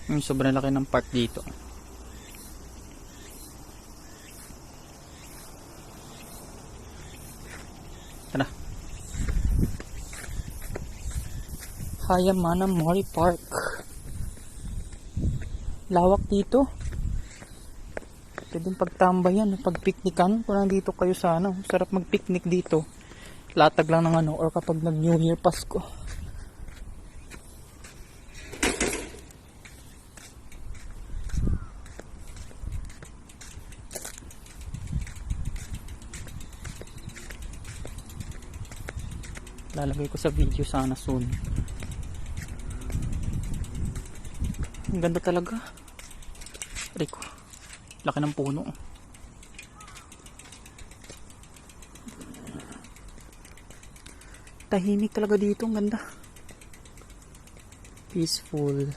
Yung sobrang laki ng park dito. Tara. Hayamana Mori Park. Lawak dito. Pwedeng pagtambayan, pagpiknikan. Kung nandito kayo sa sarap magpiknik dito. Latag lang ng or kapag nag New Year, Pasko. Lalagay ko sa video sana soon. Ang ganda talaga. Rico, laki ng puno. Tahimik talaga dito, ang ganda. Peaceful.